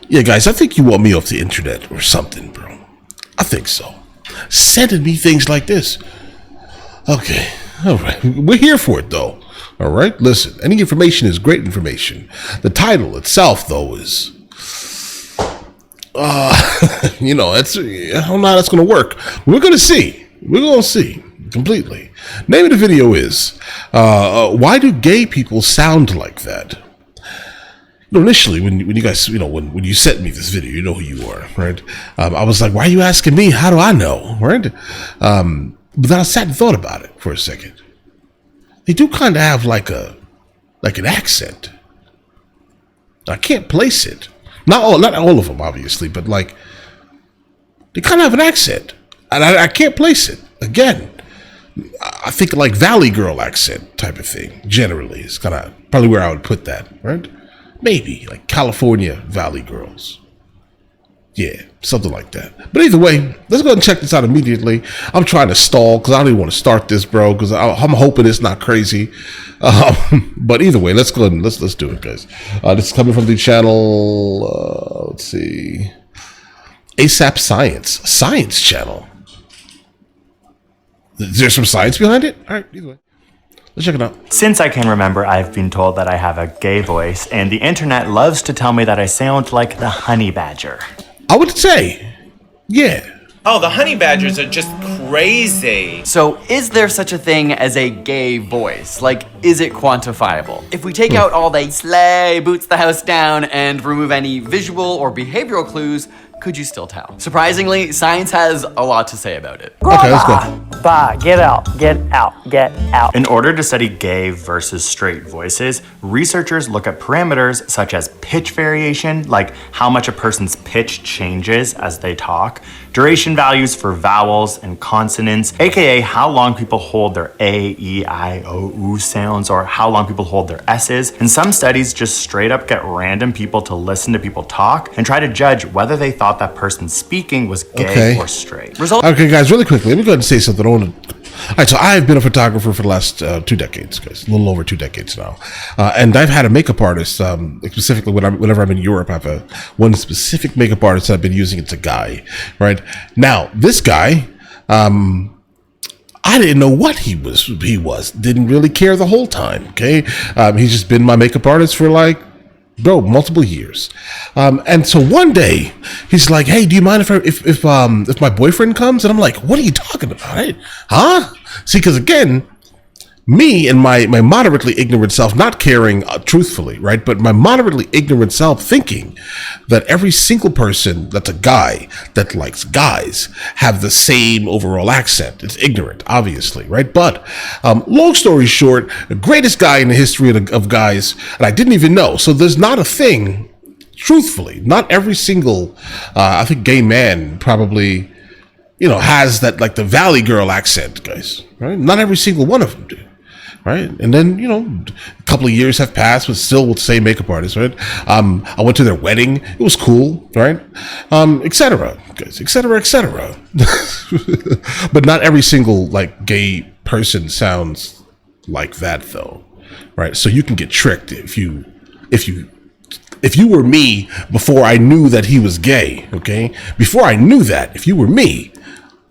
Yeah, guys, I think you want me off the internet or something, bro. I think so. Sending me things like this. Okay, all right. We're here for it, though. All right, listen. Any information is great information. The title itself, though, is, it's. I don't know how that's going to work. We're going to see. We're going to see completely. Name of the video is, why do gay people sound like that? Initially, when you guys, when you sent me this video, you know who you are, right? I was like, why are you asking me? How do I know, right? But then I sat and thought about it for a second. They do kind of have like an accent. I can't place it. Not all of them, obviously, but like they kind of have an accent, and I can't place it. Again, I think like Valley Girl accent type of thing. Generally, is kind of probably where I would put that, right? Maybe like California Valley Girls. Yeah, something like that. But either way, let's go ahead and check this out immediately. I'm trying to stall because I don't even want to start this, bro, because I'm hoping it's not crazy. But either way, let's go ahead and let's do it, guys. This is coming from the channel, let's see, ASAP Science channel. Is there some science behind it? All right, either way. Let's check it out. Since I can remember, I've been told that I have a gay voice, and the internet loves to tell me that I sound like the honey badger. I would say, yeah. Oh, the honey badgers are just crazy. So is there such a thing as a gay voice? Like, is it quantifiable? If we take out all the slay, boots the house down, and remove any visual or behavioral clues, could you still tell? Surprisingly, science has a lot to say about it. Okay, let's go. Bye, get out, get out, get out. In order to study gay versus straight voices, researchers look at parameters such as pitch variation, like how much a person's pitch changes as they talk, duration values for vowels and consonants, aka how long people hold their A, E, I, O, U sounds, or how long people hold their S's. And some studies just straight up get random people to listen to people talk and try to judge whether they thought that person speaking was gay or straight. Okay, guys, really quickly, let me go ahead and say something. All right, so I've been a photographer for the last 2 decades, guys, a little over 2 decades now, and I've had a makeup artist. Specifically, whenever I'm in Europe, I have one specific makeup artist that I've been using. It's a guy, right? Now, this guy, I didn't know what he was. Didn't really care the whole time. Okay, he's just been my makeup artist for multiple years. And so one day he's like, hey, do you mind if my boyfriend comes? And I'm like, what are you talking about? Huh? See, because again, me and my moderately ignorant self, not caring truthfully, right? But my moderately ignorant self thinking that every single person that's a guy that likes guys have the same overall accent. It's ignorant, obviously, right? But long story short, the greatest guy in the history of guys, and I didn't even know. So there's not a thing, truthfully, not every single, I think gay man probably, has that, like the Valley Girl accent, guys, right? Not every single one of them do. Right. And then, a couple of years have passed, but still with the same makeup artist, right? I went to their wedding. It was cool, right? Et cetera, guys, et cetera, et cetera. But not every single, gay person sounds like that, though, right? So you can get tricked if you were me before I knew that he was gay, okay? Before I knew that, if you were me,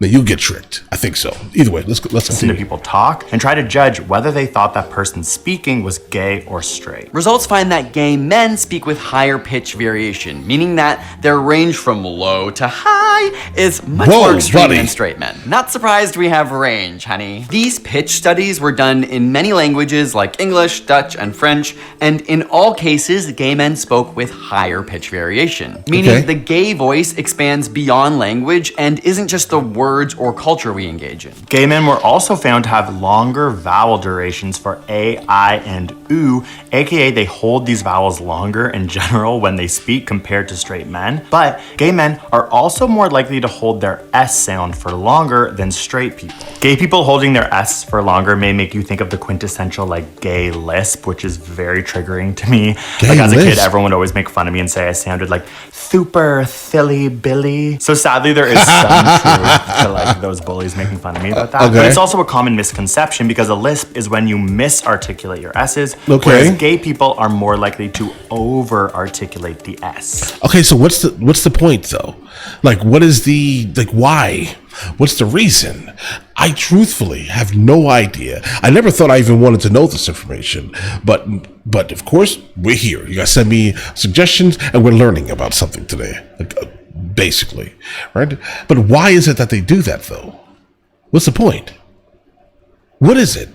then you'll get tricked. I think so. Either way, let's listen continue. to people talk and try to judge whether they thought that person speaking was gay or straight. Results find that gay men speak with higher pitch variation, meaning that their range from low to high is much more extreme than straight men. Not surprised we have range, honey. These pitch studies were done in many languages like English, Dutch, and French, and in all cases, gay men spoke with higher pitch variation, meaning the gay voice expands beyond language and isn't just the words or culture we engage in. Gay men were also found to have longer vowel durations for A, I, and U, aka they hold these vowels longer in general when they speak compared to straight men. But gay men are also more likely to hold their S sound for longer than straight people. Gay people holding their S for longer may make you think of the quintessential gay lisp, which is very triggering to me. As a kid, everyone would always make fun of me and say I sounded like super silly Billy. So sadly, there is some truth to like those bullies making fun of me about that. Okay. But it's also a common misconception because a lisp is when you misarticulate your S's, Okay. whereas gay people are more likely to over-articulate the S. Okay, so what's the point though? Like, what is the why? What's the reason? I truthfully have no idea. I never thought I even wanted to know this information, but of course we're here. You guys send me suggestions, and we're learning about something today, basically, right? But why is it that they do that though? What's the point? What is it?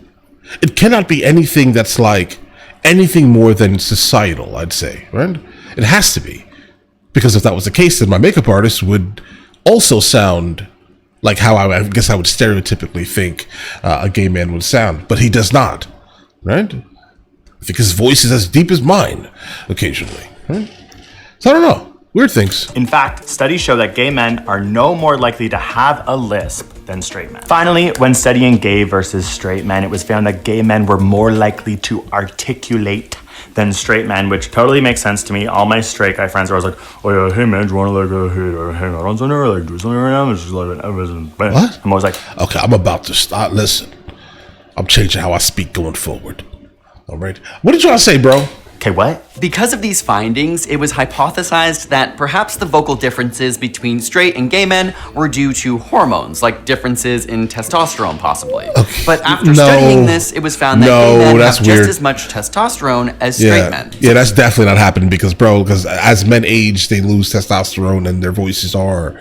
It cannot be anything that's like anything more than societal, I'd say, right? It has to be. Because if that was the case, then my makeup artist would also sound like how I guess I would stereotypically think a gay man would sound. But he does not, right? I think his voice is as deep as mine, occasionally, right? So I don't know. Weird things. In fact, studies show that gay men are no more likely to have a lisp than straight men. Finally, when studying gay versus straight men, it was found that gay men were more likely to articulate than straight men, which totally makes sense to me. All my straight guy friends are always like, "Oh yeah, hey man, do you want to hang out on Sunday or like do something right now?" It's just like, What? I'm always like, Okay, I'm about to start. Listen, I'm changing how I speak going forward. All right. What did you all say, bro? okay, what? Because of these findings, it was hypothesized that perhaps the vocal differences between straight and gay men were due to hormones, like differences in testosterone, possibly. But after studying this, it was found that gay men have just as much testosterone as straight men. Yeah, that's definitely not happening because as men age, they lose testosterone and their voices are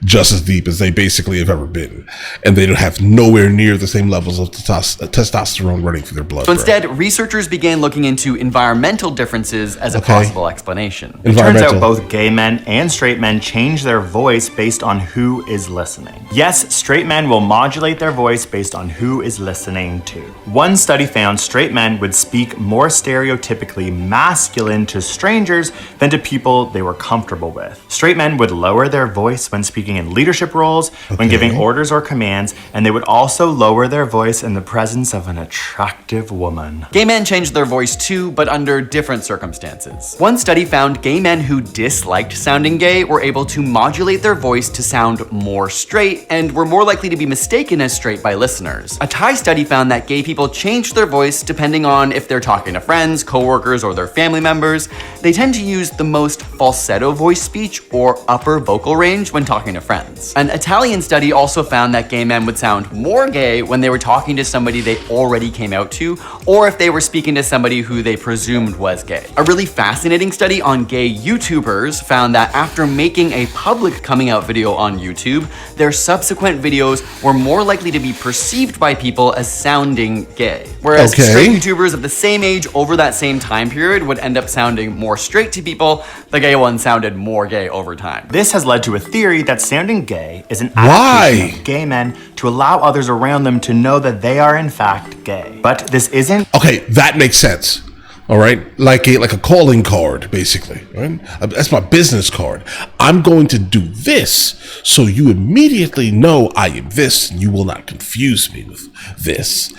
just as deep as they basically have ever been. And they don't have nowhere near the same levels of testosterone running through their blood. So instead, researchers began looking into environmental differences as a possible explanation. It turns out both gay men and straight men change their voice based on who is listening. Yes, straight men will modulate their voice based on who is listening too. One study found straight men would speak more stereotypically masculine to strangers than to people they were comfortable with. Straight men would lower their voice when speaking in leadership roles, when giving orders or commands, and they would also lower their voice in the presence of an attractive woman. Gay men changed their voice too, but under different circumstances. One study found gay men who disliked sounding gay were able to modulate their voice to sound more straight and were more likely to be mistaken as straight by listeners. A Thai study found that gay people changed their voice depending on if they're talking to friends, coworkers, or their family members. They tend to use the most falsetto voice speech or upper vocal range when talking to friends. An Italian study also found that gay men would sound more gay when they were talking to somebody they already came out to, or if they were speaking to somebody who they presumed was gay. A really fascinating study on gay YouTubers found that after making a public coming out video on YouTube, their subsequent videos were more likely to be perceived by people as sounding gay. Whereas straight YouTubers of the same age over that same time period would end up sounding more straight to people, the gay ones sounded more gay over time. This has led to a theory that sounding gay is an adaptation of gay men to allow others around them to know that they are in fact gay. But this isn't... Okay, that makes sense. All right, like a calling card, basically. Right? That's my business card. I'm going to do this, so you immediately know I am this, and you will not confuse me with this.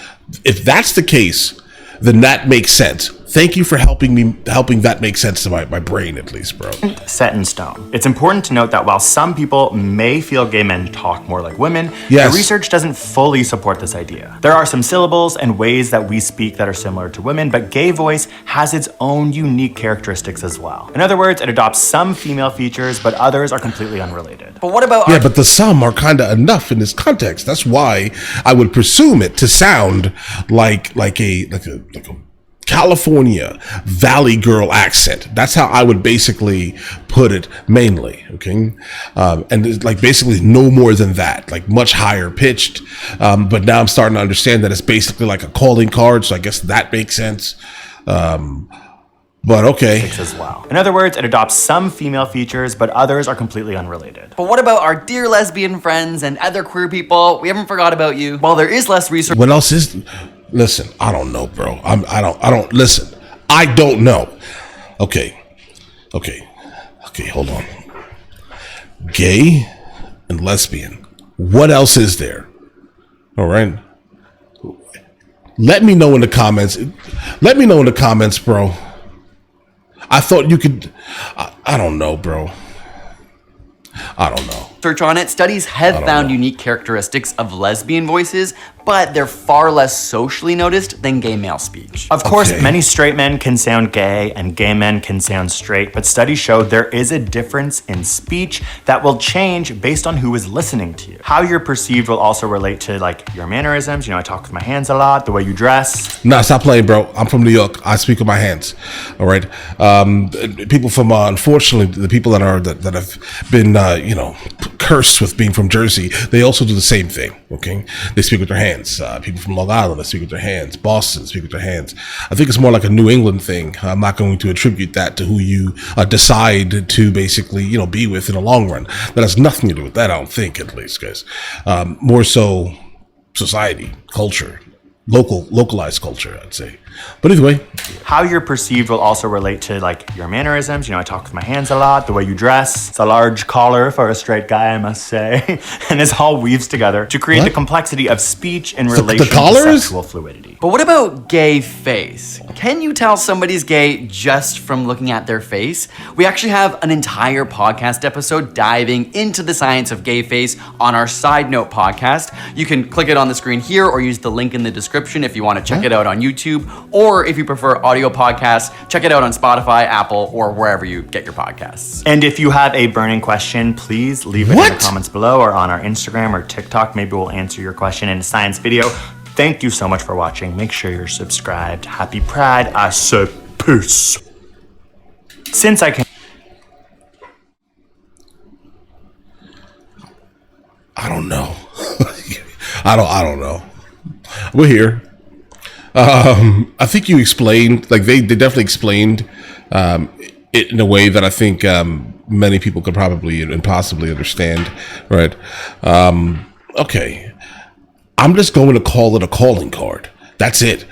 If that's the case, then that makes sense. Thank you for helping that make sense to my brain, at least, bro. Set in stone. It's important to note that while some people may feel gay men talk more like women, yes, the research doesn't fully support this idea. There are some syllables and ways that we speak that are similar to women, but gay voice has its own unique characteristics as well. In other words, it adopts some female features, but others are completely unrelated. But what about... Yeah, but the some are kind of enough in this context. That's why I would presume it to sound like a California Valley girl accent. That's how I would basically put it mainly, okay? And it's like basically no more than that, like much higher pitched. But now I'm starting to understand that it's basically like a calling card, so I guess that makes sense. But okay. As well. In other words, it adopts some female features, but others are completely unrelated. But what about our dear lesbian friends and other queer people? We haven't forgot about you. While there is less research... What else is... Listen, I don't know, bro. I don't listen. I don't know. Okay, hold on. Gay and lesbian. What else is there? All right. Let me know in the comments. Let me know in the comments, bro. I thought you could... I don't know, bro. I don't know. Search on it, studies have found unique characteristics of lesbian voices, but they're far less socially noticed than gay male speech. Of course, many straight men can sound gay and gay men can sound straight, but studies show there is a difference in speech that will change based on who is listening to you. How you're perceived will also relate to like your mannerisms. You know, I talk with my hands a lot, the way you dress. Nah, stop playing, bro. I'm from New York. I speak with my hands. All right. People from, unfortunately, the people that have been, cursed with being from Jersey, they also do the same thing. Okay, they speak with their hands. People from Long Island, they speak with their hands. Boston, speak with their hands. I think it's more like a New England thing. I'm not going to attribute that to who you decide to basically, be with in the long run. That has nothing to do with that. I don't think, at least, guys. More so, society, culture, localized culture, I'd say. But either way, how you're perceived will also relate to like your mannerisms. You know, I talk with my hands a lot, the way you dress. It's a large collar for a straight guy, I must say. And this all weaves together to create the complexity of speech in relation to sexual fluidity. But what about gay face? Can you tell somebody's gay just from looking at their face? We actually have an entire podcast episode diving into the science of gay face on our Side Note podcast. You can click it on the screen here or use the link in the description if you want to check it out on YouTube. Or if you prefer audio podcasts, check it out on Spotify, Apple, or wherever you get your podcasts. And if you have a burning question, please leave it in the comments below or on our Instagram or TikTok. Maybe we'll answer your question in a science video. Thank you so much for watching. Make sure you're subscribed. Happy Pride. I said peace. Since I can... I don't know. I don't know. We're here. I think you explained, like they definitely explained it in a way that I think many people could probably and possibly understand, right? Okay, I'm just going to call it a calling card. That's it.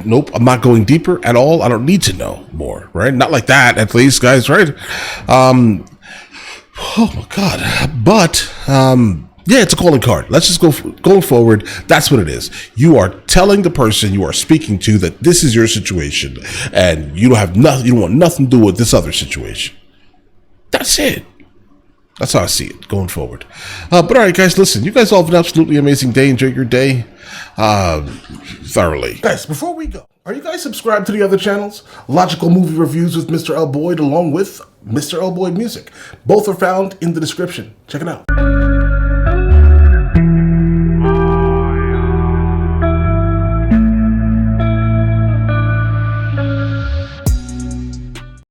Nope, I'm not going deeper at all. I don't need to know more, right? Not like that, at least, guys, right? Oh my God. But, yeah, it's a calling card. Let's just going forward. That's what it is. You are telling the person you are speaking to that this is your situation, and you don't have nothing. You don't want nothing to do with this other situation. That's it. That's how I see it going forward. But all right, guys, listen. You guys all have an absolutely amazing day. Enjoy your day thoroughly, guys. Before we go, are you guys subscribed to the other channels? Logical Movie Reviews with Mr. L. Boyd, along with Mr. L. Boyd Music. Both are found in the description. Check it out.